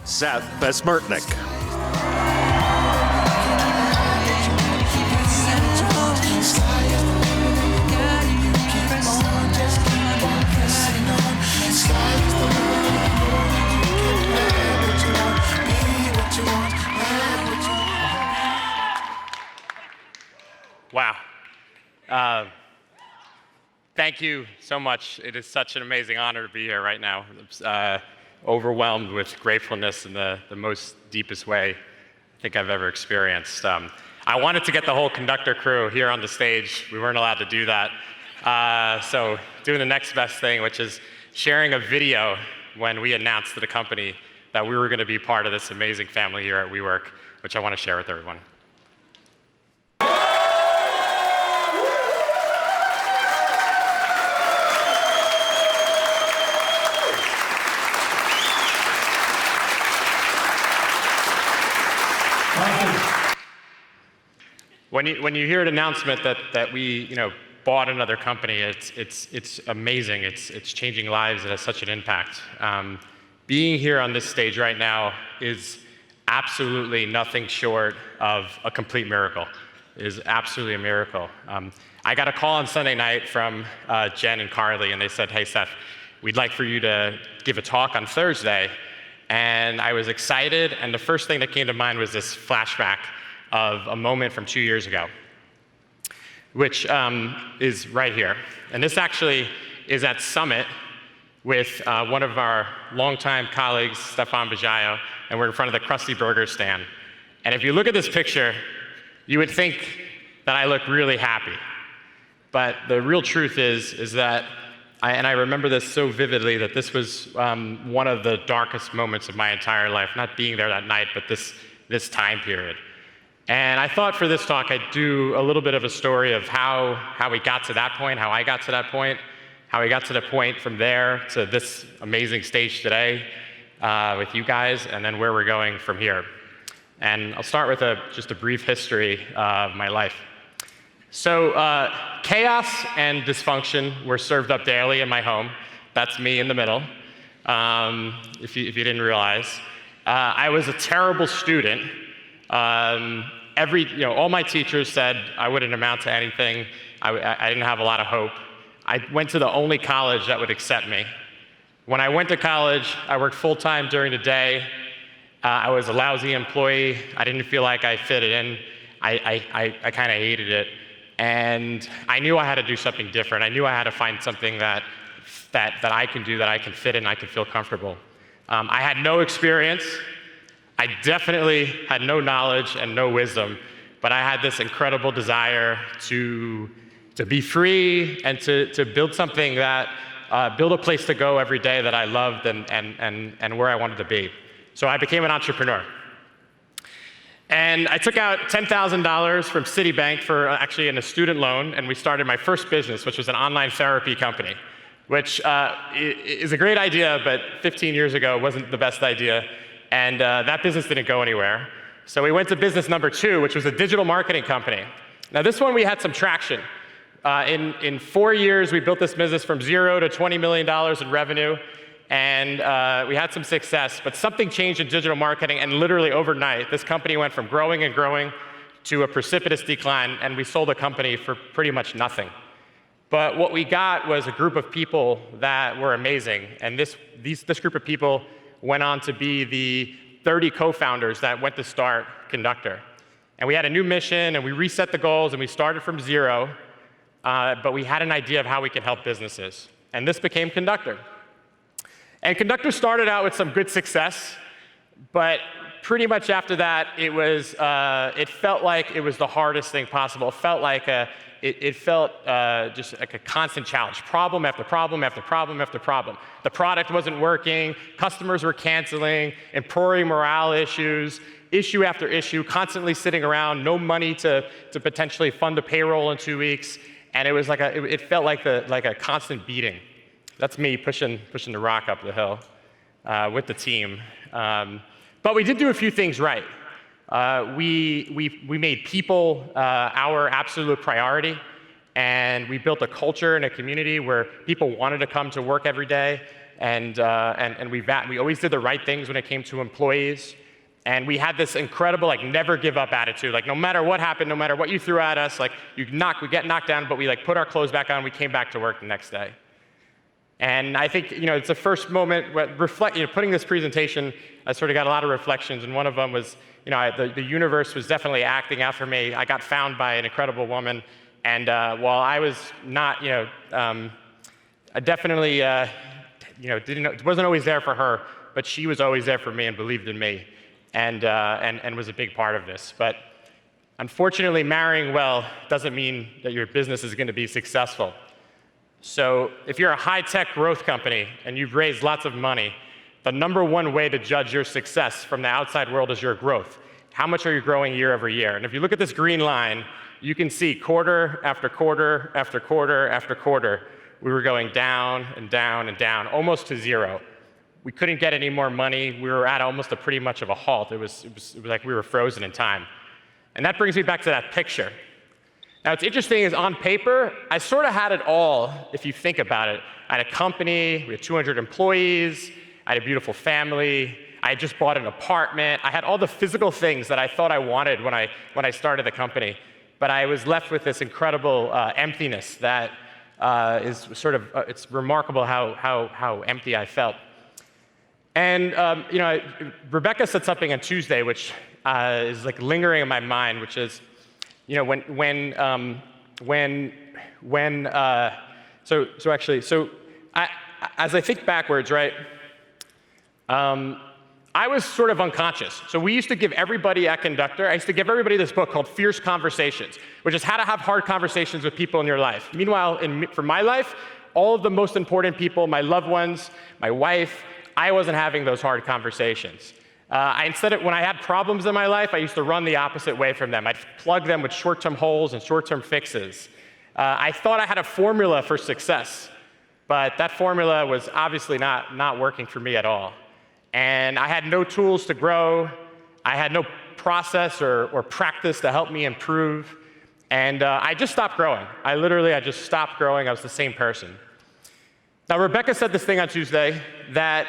Seth Besmertnik. Wow. Thank you so much. It is such an amazing honor to be here right now. I'm overwhelmed with gratefulness in the most deepest way I think I've ever experienced. I wanted to get the whole Conductor crew here on the stage. We weren't allowed to do that. So doing the next best thing, which is sharing a video when we announced to the company that we were going to be part of this amazing family here at WeWork, which I want to share with everyone. When you hear an announcement that we bought another company, it's amazing. It's changing lives. It has such an impact. Being here on this stage right now is absolutely nothing short of a complete miracle. It is absolutely a miracle. I got a call on Sunday night from Jen and Carly, and they said, "Hey Seth, we'd like for you to give a talk on Thursday." And I was excited, and the first thing that came to mind was this flashback of a moment from 2 years ago, which is right here. And this actually is at Summit with one of our longtime colleagues, Stefan Bajayo, and we're in front of the Krusty Burger stand. And if you look at this picture, you would think that I look really happy. But the real truth is that, I remember this so vividly, that this was one of the darkest moments of my entire life, not being there that night, but this time period. And I thought for this talk I'd do a little bit of a story of how we got to that point, how I got to that point, how we got to the point from there to this amazing stage today with you guys, and then where we're going from here. And I'll start with just a brief history of my life. So chaos and dysfunction were served up daily in my home. That's me in the middle, if you didn't realize. I was a terrible student. All my teachers said I wouldn't amount to anything. I didn't have a lot of hope. I went to the only college that would accept me. When I went to college, I worked full-time during the day. I was a lousy employee. I didn't feel like I fit in. I kind of hated it. And I knew I had to do something different. I knew I had to find something that I can do, that I can fit in, I can feel comfortable. I had no experience. I definitely had no knowledge and no wisdom, but I had this incredible desire to be free and to build something build a place to go every day that I loved and where I wanted to be. So I became an entrepreneur. And I took out $10,000 from Citibank actually in a student loan, and we started my first business, which was an online therapy company, which is a great idea, but 15 years ago wasn't the best idea. And that business didn't go anywhere. So we went to business number 2, which was a digital marketing company. Now this one we had some traction. In 4 years, we built this business from 0 to $20 million in revenue. And we had some success, but something changed in digital marketing, and literally overnight, this company went from growing and growing to a precipitous decline, and we sold the company for pretty much nothing. But what we got was a group of people that were amazing, and this group of people went on to be the 30 co-founders that went to start Conductor. And we had a new mission, and we reset the goals, and we started from 0, but we had an idea of how we could help businesses. And this became Conductor. And Conductor started out with some good success, but pretty much after that, it felt like it was the hardest thing possible. It felt like just like a constant challenge, problem after problem after problem after problem. The product wasn't working, customers were canceling, employee morale issues, issue after issue, constantly sitting around, no money to potentially fund a payroll in 2 weeks, and it felt like a constant beating. That's me pushing the rock up the hill with the team. But we did do a few things right. We made people our absolute priority, and we built a culture and a community where people wanted to come to work every day. and we always did the right things when it came to employees. And we had this incredible, like, never give up attitude. Like, no matter what happened, no matter what you threw at us, like, we get knocked down, but we, like, put our clothes back on, we came back to work the next day. And I think, it's the first moment where putting this presentation, I sort of got a lot of reflections, and one of them was, the universe was definitely acting out for me. I got found by an incredible woman, and while I was not, I definitely, wasn't always there for her, but she was always there for me and believed in me. And was a big part of this. But unfortunately, marrying well doesn't mean that your business is going to be successful. So if you're a high-tech growth company and you've raised lots of money, the number one way to judge your success from the outside world is your growth. How much are you growing year over year? And if you look at this green line, you can see quarter after quarter after quarter after quarter, we were going down and down and down, almost to zero. We couldn't get any more money. We were at almost pretty much of a halt. It was like we were frozen in time. And that brings me back to that picture. Now, what's interesting is on paper, I sort of had it all, if you think about it. I had a company, we had 200 employees, I had a beautiful family, I had just bought an apartment, I had all the physical things that I thought I wanted when I started the company. But I was left with this incredible emptiness that is sort of, it's remarkable how empty I felt. And Rebecca said something on Tuesday, which is like lingering in my mind, which is, as I think backwards, right? I was sort of unconscious. So we used to give everybody at Conductor, I used to give everybody this book called Fierce Conversations, which is how to have hard conversations with people in your life. Meanwhile, for my life, all of the most important people, my loved ones, my wife, I wasn't having those hard conversations. When I had problems in my life, I used to run the opposite way from them. I'd plug them with short-term holes and short-term fixes. I thought I had a formula for success, but that formula was obviously not working for me at all. And I had no tools to grow. I had no process or practice to help me improve. And I just stopped growing. I just stopped growing. I was the same person. Now, Rebecca said this thing on Tuesday, that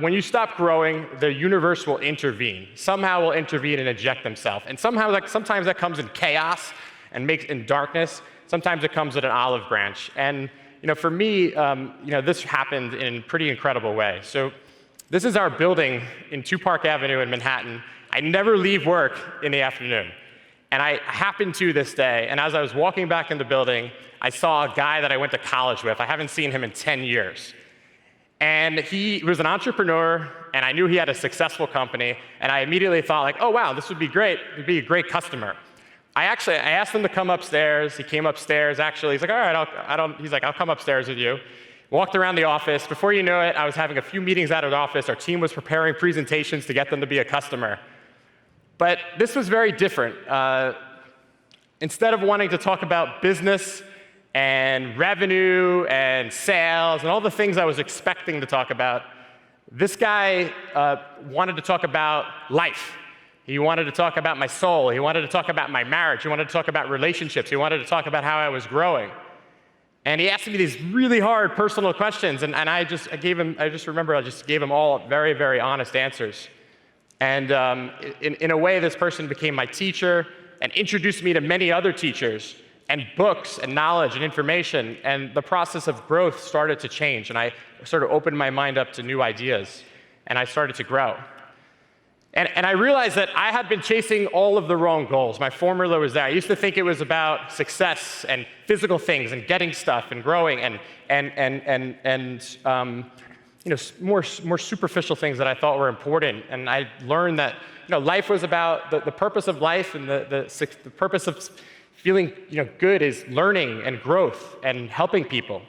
when you stop growing, the universe will intervene. Somehow will intervene and inject themselves. And sometimes that comes in chaos and in darkness. Sometimes it comes with an olive branch. And for me, this happened in a pretty incredible way. So this is our building in 2 Park Avenue in Manhattan. I never leave work in the afternoon. And I happened to this day, and as I was walking back in the building, I saw a guy that I went to college with. I haven't seen him in 10 years. And he was an entrepreneur, and I knew he had a successful company, and I immediately thought, like, oh, wow, this would be great. He'd be a great customer. I asked him to come upstairs. He came upstairs, actually. He's like, all right, he's like, I'll come upstairs with you. Walked around the office. Before you know it, I was having a few meetings out of the office. Our team was preparing presentations to get them to be a customer. But this was very different. Instead of wanting to talk about business and revenue and sales and all the things I was expecting to talk about, this guy wanted to talk about life. He wanted to talk about my soul. He wanted to talk about my marriage. He wanted to talk about relationships. He wanted to talk about how I was growing. And he asked me these really hard personal questions, and I just gave him all very, very honest answers. And in a way, this person became my teacher and introduced me to many other teachers and books and knowledge and information. And the process of growth started to change. And I sort of opened my mind up to new ideas. And I started to grow. And I realized that I had been chasing all of the wrong goals. My formula was there. I used to think it was about success and physical things and getting stuff and growing more superficial things that I thought were important. And I learned that life was about the purpose of life, and the purpose of feeling good is learning and growth and helping people.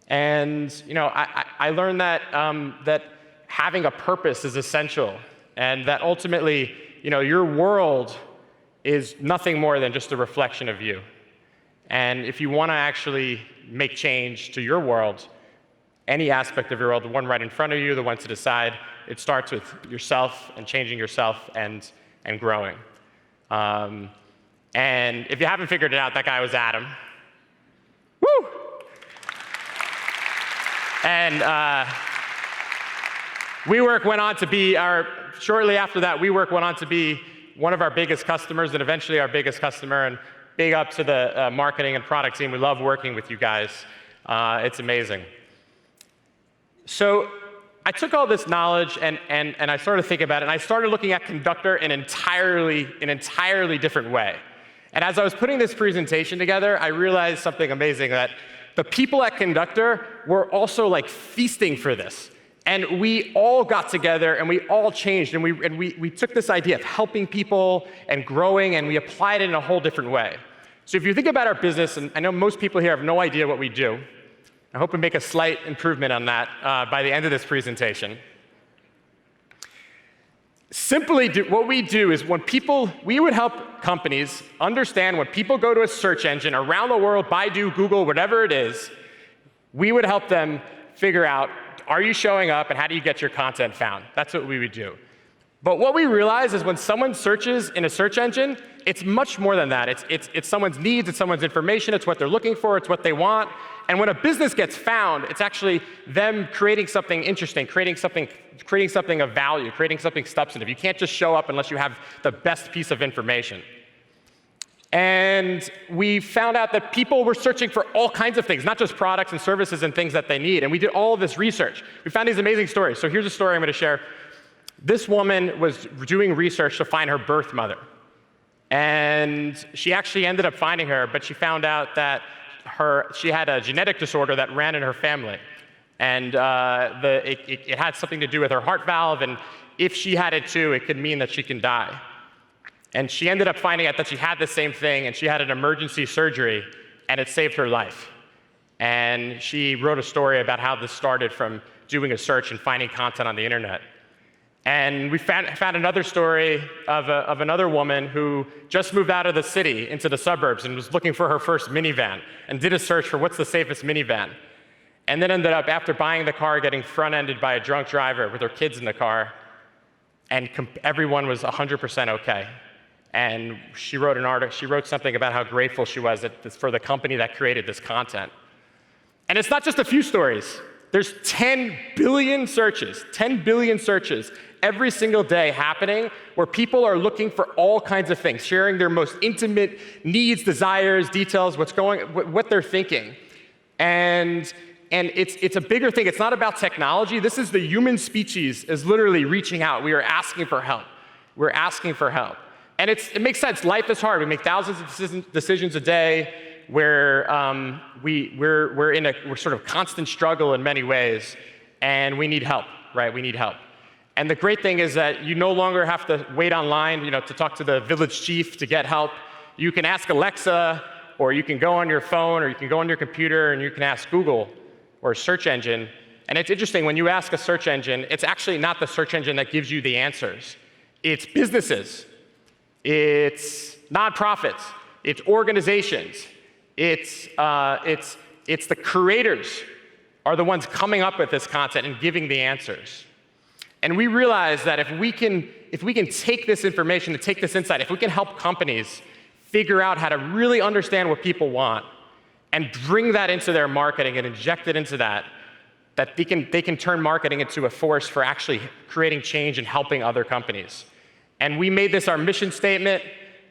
And I learned that that having a purpose is essential, and that ultimately your world is nothing more than just a reflection of you. And if you want to actually make change to your world, any aspect of your world, the one right in front of you, the one to the side, it starts with yourself and changing yourself and growing. And if you haven't figured it out, that guy was Adam. Woo! And WeWork went on to be shortly after that, WeWork went on to be one of our biggest customers and eventually our biggest customer. And big up to the marketing and product team. We love working with you guys. It's amazing. So I took all this knowledge and I started thinking about it, and I started looking at Conductor in an entirely different way. And as I was putting this presentation together, I realized something amazing, that the people at Conductor were also like feasting for this. And we all got together and we all changed, and we took this idea of helping people and growing, and we applied it in a whole different way. So if you think about our business, and I know most people here have no idea what we do, I hope we make a slight improvement on that by the end of this presentation. Simply, what we do is we would help companies understand when people go to a search engine around the world, Baidu, Google, whatever it is, we would help them figure out, are you showing up, and how do you get your content found? That's what we would do. But what we realize is when someone searches in a search engine, it's much more than that. It's someone's needs, it's someone's information, it's what they're looking for, it's what they want. And when a business gets found, it's actually them creating something interesting, creating something of value, creating something substantive. You can't just show up unless you have the best piece of information. And we found out that people were searching for all kinds of things, not just products and services and things that they need. And we did all of this research. We found these amazing stories. So here's a story I'm going to share. This woman was doing research to find her birth mother. And she actually ended up finding her, but she found out that she had a genetic disorder that ran in her family. And it had something to do with her heart valve, and if she had it too, it could mean that she can die. And she ended up finding out that she had the same thing, and she had an emergency surgery, and it saved her life. And she wrote a story about how this started from doing a search and finding content on the internet. And we found another story of another woman who just moved out of the city into the suburbs and was looking for her first minivan and did a search for what's the safest minivan. And then ended up, after buying the car, getting front-ended by a drunk driver with her kids in the car, and everyone was 100% okay. And she wrote something about how grateful she was for the company that created this content. And it's not just a few stories. There's 10 billion searches every single day happening where people are looking for all kinds of things, sharing their most intimate needs, desires, details, what they're thinking. And it's a bigger thing. It's not about technology. This is the human species is literally reaching out. We are asking for help. We're asking for help. And it makes sense. Life is hard. We make thousands of decisions a day where we're sort of constant struggle in many ways, and we need help, right? We need help. And the great thing is that you no longer have to wait online, to talk to the village chief to get help. You can ask Alexa, or you can go on your phone, or you can go on your computer, and you can ask Google or a search engine. And it's interesting, when you ask a search engine, it's actually not the search engine that gives you the answers. It's businesses. It's nonprofits. It's organizations. It's the creators are the ones coming up with this content and giving the answers. And we realize that if we can take this information, take this insight, if we can help companies figure out how to really understand what people want and bring that into their marketing and inject it into that they can turn marketing into a force for actually creating change and helping other companies. And we made this our mission statement,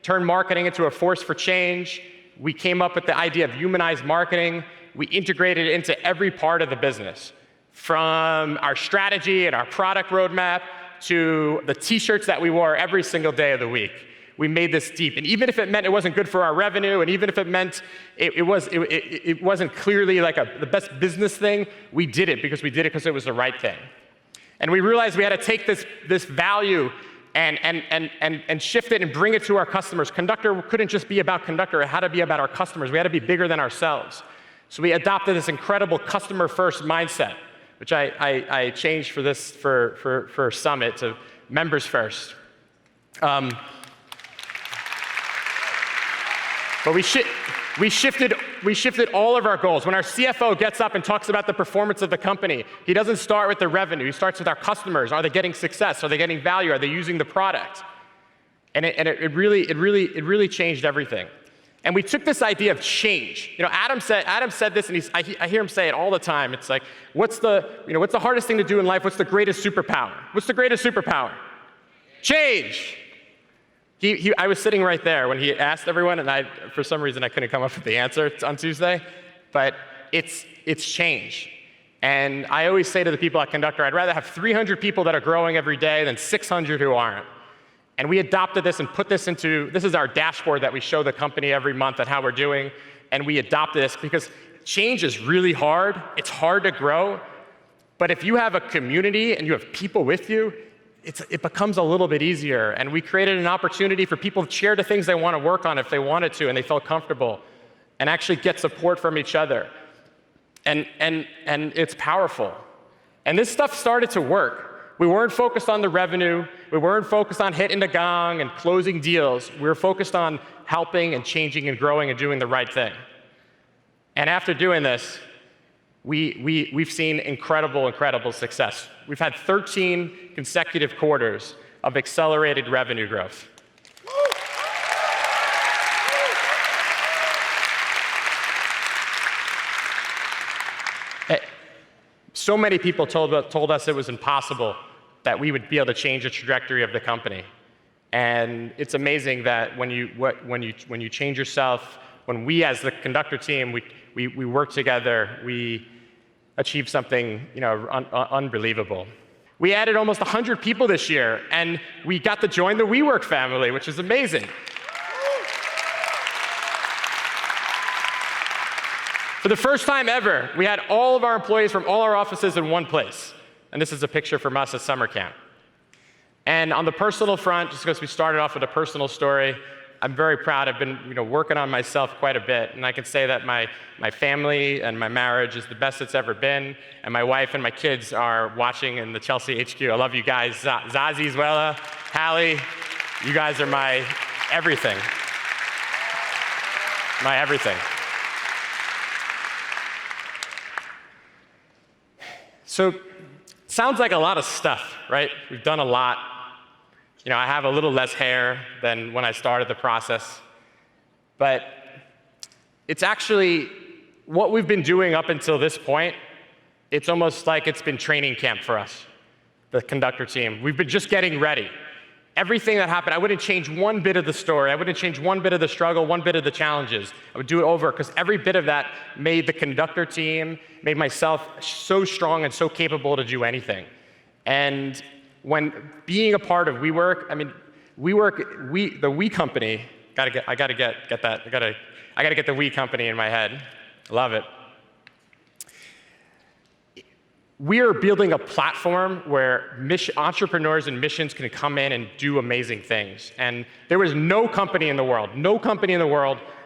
turn marketing into a force for change. We came up with the idea of humanized marketing. We integrated it into every part of the business, from our strategy and our product roadmap to the t-shirts that we wore every single day of the week. We made this deep. And even if it meant it wasn't good for our revenue, and even if it meant it wasn't clearly like the best business thing, we did it because it was the right thing. And we realized we had to take this value and shift it and bring it to our customers. Conductor couldn't just be about Conductor. It had to be about our customers. We had to be bigger than ourselves. So we adopted this incredible customer-first mindset, which I changed for Summit to members first. But we shifted all of our goals. When our CFO gets up and talks about the performance of the company, he doesn't start with the revenue. He starts with our customers. Are they getting success? Are they getting value? Are they using the product? And it really changed everything. And we took this idea of change. Adam said this, and I hear him say it all the time. It's like, what's the hardest thing to do in life? What's the greatest superpower? What's the greatest superpower? Change. I was sitting right there when he asked everyone, and for some reason, I couldn't come up with the answer on Tuesday, but it's change. And I always say to the people at Conductor, I'd rather have 300 people that are growing every day than 600 who aren't. And we adopted this and put this is our dashboard that we show the company every month at how we're doing. And we adopted this because change is really hard. It's hard to grow. But if you have a community and you have people with you, it becomes a little bit easier. And we created an opportunity for people to share the things they want to work on if they wanted to and they felt comfortable, and actually get support from each other. And it's powerful. And this stuff started to work. We weren't focused on the revenue. We weren't focused on hitting the gong and closing deals. We were focused on helping and changing and growing and doing the right thing. And after doing this, we've seen incredible success. We've had 13 consecutive quarters of accelerated revenue growth. So many people told us it was impossible that we would be able to change the trajectory of the company. And it's amazing that when you change yourself, when we as the Conductor team, we work together, we achieve something unbelievable. We added almost 100 people this year, and we got to join the WeWork family, which is amazing. For the first time ever, we had all of our employees from all our offices in one place. And this is a picture from us at summer camp. And on the personal front, just because we started off with a personal story, I'm very proud. I've been working on myself quite a bit. And I can say that my family and my marriage is the best it's ever been. And my wife and my kids are watching in the Chelsea HQ. I love you guys. Zazie, Zuela, Hallie, you guys are my everything. My everything. So, sounds like a lot of stuff, right? We've done a lot. I have a little less hair than when I started the process. But it's actually what we've been doing up until this point. It's almost like it's been training camp for us, the Conductor team. We've been just getting ready. Everything that happened, I wouldn't change one bit of the story. I wouldn't change one bit of the struggle, one bit of the challenges. I would do it over, because every bit of that made the Conductor team, made myself so strong and so capable to do anything. And when being a part of WeWork, the We company, I gotta get the We company in my head. Love it. We are building a platform where entrepreneurs and missions can come in and do amazing things. And there was no company in the world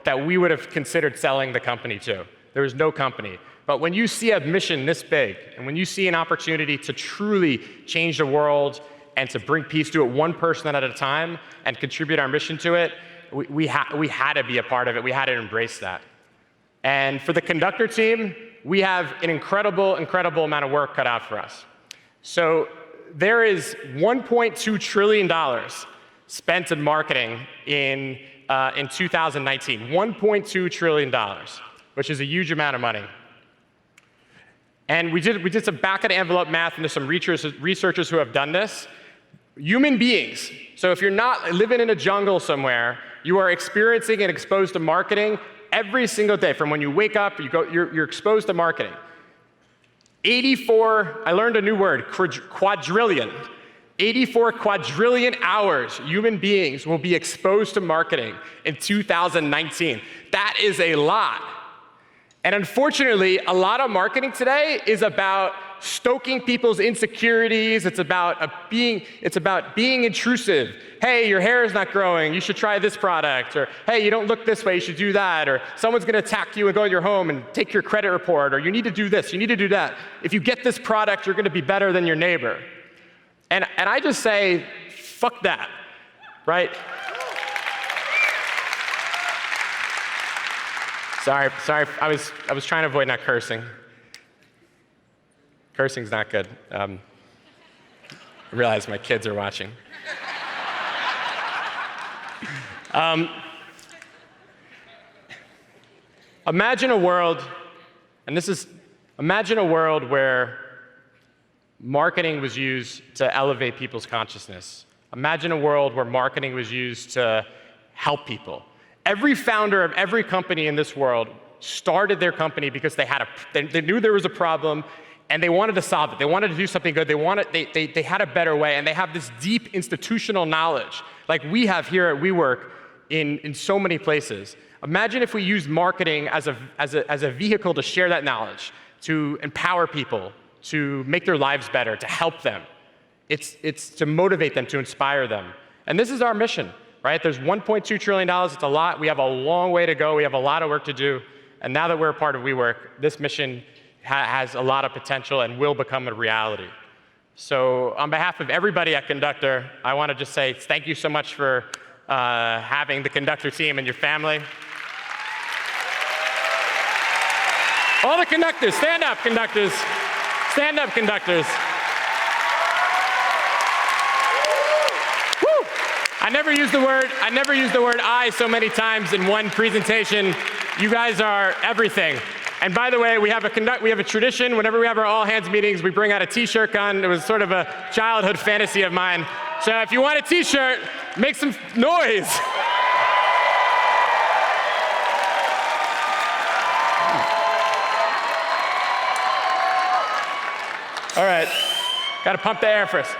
that we would have considered selling the company to. There was no company. But when you see a mission this big, and when you see an opportunity to truly change the world and to bring peace to it one person at a time and contribute our mission to it, we had to be a part of it. We had to embrace that. And for the Conductor team, we have an incredible amount of work cut out for us. So there is $1.2 trillion spent in marketing in 2019. $1.2 trillion, which is a huge amount of money. And we did some back-of-the-envelope math, and there's some researchers who have done this. Human beings, so if you're not living in a jungle somewhere, you are experiencing and exposed to marketing every single day. From when you wake up, you're exposed to marketing. 84, I learned a new word, quadrillion. 84 quadrillion hours human beings will be exposed to marketing in 2019. That is a lot. And unfortunately, a lot of marketing today is about stoking people's insecurities. It's about being intrusive. Hey, your hair is not growing. You should try this product. Or, hey, you don't look this way. You should do that. Or, someone's going to attack you and go to your home and take your credit report. Or, you need to do this. You need to do that. If you get this product, you're going to be better than your neighbor. And I just say, fuck that, right? Sorry, I was trying to avoid not cursing. Cursing's not good. I realize my kids are watching. Imagine a world, imagine a world where marketing was used to elevate people's consciousness. Imagine a world where marketing was used to help people. Every founder of every company in this world started their company because they knew there was a problem and they wanted to solve it. They wanted to do something good. They had a better way, and they have this deep institutional knowledge, like we have here at WeWork in so many places. Imagine if we used marketing as a vehicle to share that knowledge, to empower people, to make their lives better, to help them. It's to motivate them, to inspire them. And this is our mission, right? There's $1.2 trillion, it's a lot. We have a long way to go. We have a lot of work to do. And now that we're a part of WeWork, this mission has a lot of potential and will become a reality. So on behalf of everybody at Conductor, I want to just say thank you so much for having the Conductor team and your family. All the conductors, stand up, conductors. Stand up, conductors. Woo! I never used the word I so many times in one presentation. You guys are everything. And by the way, we have a tradition. Whenever we have our all-hands meetings, we bring out a T-shirt gun. It was sort of a childhood fantasy of mine. So if you want a T-shirt, make some noise. All right, got to pump the air first.